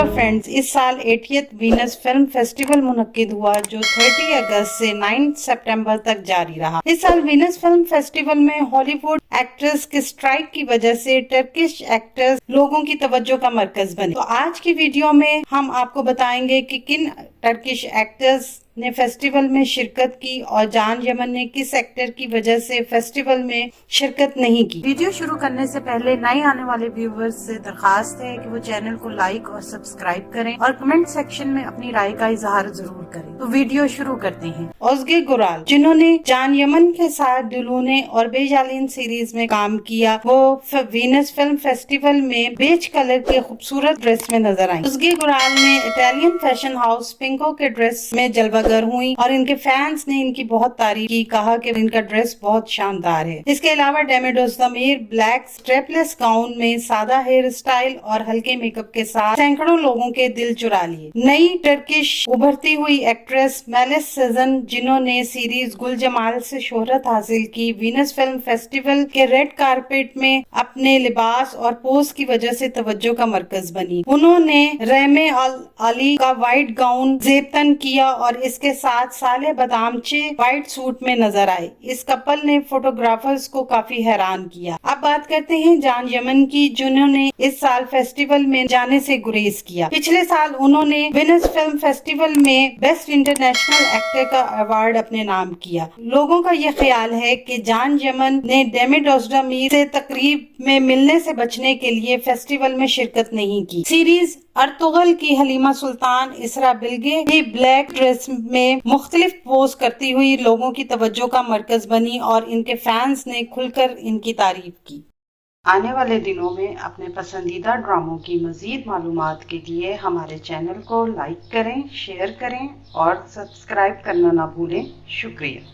Hello friends, इस साल 80th Venus film festival मुनक्किद हुआ जो 30 अगस्त से 9 सितंबर तक जारी रहा। इस साल वीनस फिल्म फेस्टिवल में हॉलीवुड एक्टर्स के स्ट्राइक की वजह से टर्किश एक्टर्स लोगों की तवज्जो का मरकज बने। तो आज की वीडियो में हम आपको बताएंगे कि किन टर्किश एक्टर्स ने फेस्टिवल में शिरकत की और जान यमन ने किस एक्टर की वजह से फेस्टिवल में शिरकत नहीं की। वीडियो शुरू करने से पहले नए आने वाले व्यूवर्स से दरखास्त है कि वो चैनल को लाइक और सब्सक्राइब करें और कमेंट सेक्शन में अपनी राय का इजहार जरूर करें। तो वीडियो शुरू करते हैं। ओज़गे गुराल, जिन्होंने जान यमन के साथ डुलूने और बेजालिन सीरीज में काम किया, वो वीनस फिल्म फेस्टिवल में बेज कलर के खूबसूरत ड्रेस में नजर आई। ओज़गे गुराल ने इटालियन फैशन हाउस पिंको के ड्रेस में जलवागर हुई और इनके फैंस ने इनकी बहुत तारीफ की, कहा कि इनका ड्रेस बहुत शानदार है। इसके अलावा डेमिड ओज़दमिर ब्लैक स्ट्रेपलेस गाउन में सादा हेयर स्टाइल और हल्के मेकअप के साथ सैकड़ों लोगों के दिल चुरा लिए। नई टर्किश उभरती हुई एक्ट्रेस मेलिस सेजन, जिन्होंने सीरीज गुल जमाल से शोहरत हासिल की, वीनस फिल्म फेस्टिवल के रेड कारपेट में अपने लिबास और पोज की वजह से तवज्जो का मरकज बनी। उन्होंने रेमे अली का व्हाइट गाउन जेबतन किया और इसके साथ साले बदामचे व्हाइट सूट में नजर आए। इस कपल ने फोटोग्राफर्स को काफी हैरान किया। अब बात करते हैं जान यमन की, जिन्होंने इस साल फेस्टिवल में जाने से गुरेज किया। पिछले साल उन्होंने वीनस फिल्म फेस्टिवल में बेस्ट इंटरनेशनल एक्टर का अवार्ड अपने नाम किया। लोगों का ये ख्याल है कि जान यमन ने डेमिड ओज़दमिर से तकरीब में मिलने से बचने के लिए फेस्टिवल में शिरकत नहीं की। सीरीज अर्तुगल की हलीमा सुल्तान इसरा बिल्गे भी ब्लैक ड्रेस में मुख्तलिफ पोज करती हुई लोगों की तवज्जो का मरकज बनी और इनके फैंस ने खुलकर इनकी तारीफ की। आने वाले दिनों में अपने पसंदीदा ड्रामों की मजीद मालूमात के लिए हमारे चैनल को लाइक करें, शेयर करें और सब्सक्राइब करना ना भूलें। शुक्रिया।